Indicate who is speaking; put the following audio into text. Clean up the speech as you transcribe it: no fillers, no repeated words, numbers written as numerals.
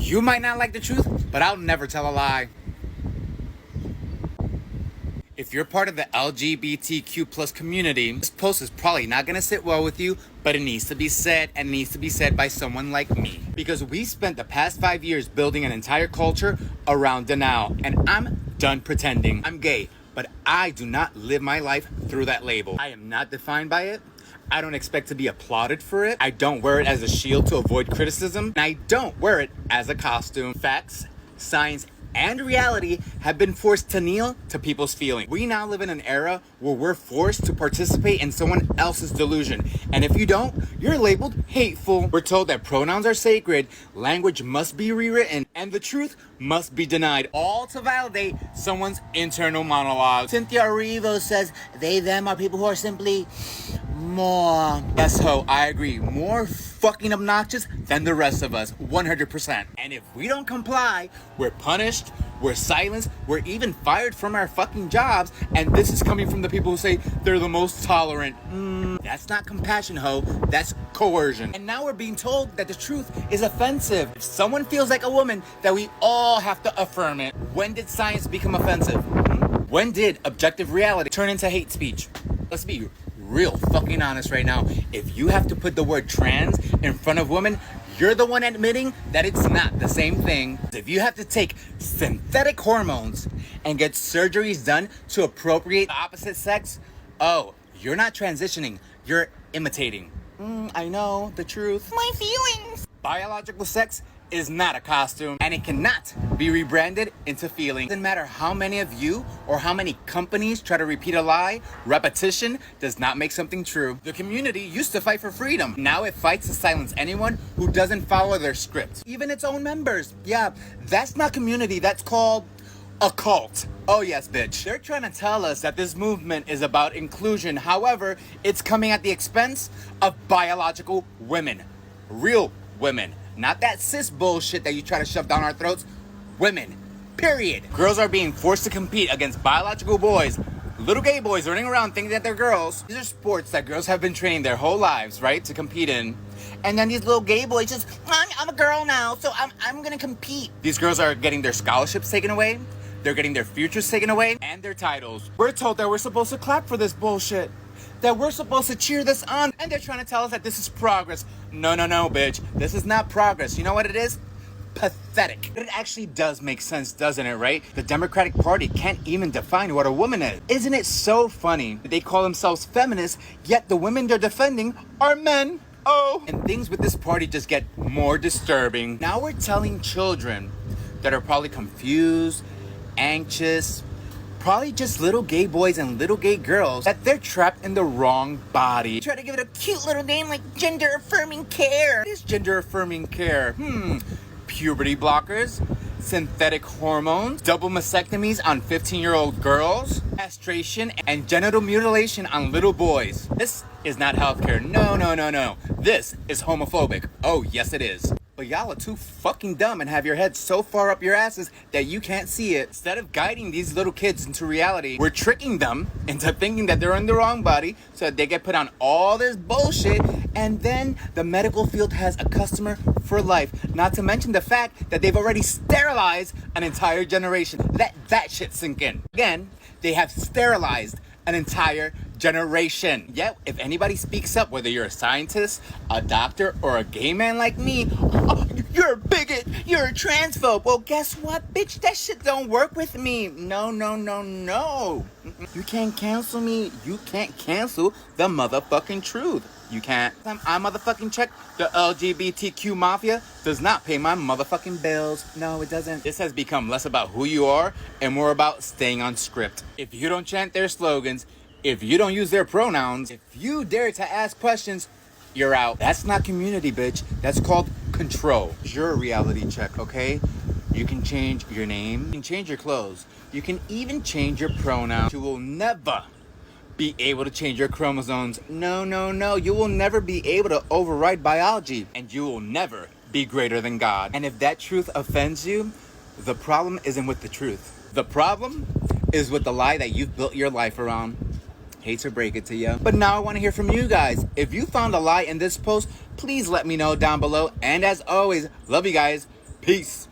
Speaker 1: You might not like the truth, but I'll never tell a lie. If you're part of the LGBTQ plus community, this post is probably not gonna sit well with you, but it needs to be said, and it needs to be said by someone like me. Because we spent the past 5 years building an entire culture around denial, and I'm done pretending. I'm gay, but I do not live my life through that label. I am not defined by it. I don't expect to be applauded for it. I don't wear it as a shield to avoid criticism. And I don't wear it as a costume. Facts, science, and reality have been forced to kneel to people's feelings. We now live in an era where we're forced to participate in someone else's delusion. And if you don't, you're labeled hateful. We're told that pronouns are sacred, language must be rewritten, and the truth must be denied, all to validate someone's internal monologue. Cynthia Erivo says they, them are people who are simply more. Yes, ho, I agree. More fucking obnoxious than the rest of us, 100%. And if we don't comply, we're punished, we're silenced, we're even fired from our fucking jobs. And this is coming from the people who say they're the most tolerant. That's not compassion, ho. That's coercion. And now we're being told that the truth is offensive. If someone feels like a woman, that we all have to affirm it. When did science become offensive? When did objective reality turn into hate speech? Let's be real fucking honest right now. If you have to put the word trans in front of women, you're the one admitting that it's not the same thing. If you have to take synthetic hormones and get surgeries done to appropriate the opposite sex, oh, you're not transitioning, you're imitating. I know, the truth. My feelings. Biological sex is not a costume, and it cannot be rebranded into feeling. Doesn't matter how many of you or how many companies try to repeat a lie, repetition does not make something true. The community used to fight for freedom. Now it fights to silence anyone who doesn't follow their script. Even its own members. Yeah, that's not community, that's called a cult. Oh yes, bitch. They're trying to tell us that this movement is about inclusion. However, it's coming at the expense of biological women. Real women. Not that cis bullshit that you try to shove down our throats. Women. Period. Girls are being forced to compete against biological boys. Little gay boys running around thinking that they're girls. These are sports that girls have been training their whole lives, right, to compete in. And then these little gay boys just, I'm a girl now, so I'm gonna compete. These girls are getting their scholarships taken away. They're getting their futures taken away. And their titles. We're told that we're supposed to clap for this bullshit. That we're supposed to cheer this on. And they're trying to tell us that this is progress. No, bitch. This is not progress. You know what it is? Pathetic. But it actually does make sense, doesn't it, right? The Democratic Party can't even define what a woman is. Isn't it so funny? They call themselves feminists, yet the women they're defending are men. Oh. And things with this party just get more disturbing. Now we're telling children that are probably confused, anxious, probably just little gay boys and little gay girls, that they're trapped in the wrong body. Try to give it a cute little name like gender affirming care. What is gender affirming care? Puberty blockers, synthetic hormones, double mastectomies on 15-year-old girls, castration and genital mutilation on little boys. This is not healthcare. No. This is homophobic. Oh, yes it is. But y'all are too fucking dumb and have your heads so far up your asses that you can't see it. Instead of guiding these little kids into reality, we're tricking them into thinking that they're in the wrong body so that they get put on all this bullshit, and then the medical field has a customer for life. Not to mention the fact that they've already sterilized an entire generation. Let that shit sink in. Again, they have sterilized an entire generation. Yet, if anybody speaks up, whether you're a scientist, a doctor, or a gay man like me, oh, you're a bigot, you're a transphobe. Well, guess what, bitch? That shit don't work with me. No. You can't cancel me. You can't cancel the motherfucking truth. You can't. I motherfucking check. The LGBTQ mafia does not pay my motherfucking bills. No, it doesn't. This has become less about who you are and more about staying on script. If you don't chant their slogans, if you don't use their pronouns, if you dare to ask questions, you're out. That's not community, bitch. That's called control. Your reality check, okay? You can change your name. You can change your clothes. You can even change your pronouns. You will never be able to change your chromosomes. No. You will never be able to override biology. And you will never be greater than God. And if that truth offends you, the problem isn't with the truth. The problem is with the lie that you've built your life around. Hate to break it to you. But now I want to hear from you guys. If you found a lie in this post, please let me know down below. And as always, love you guys. Peace.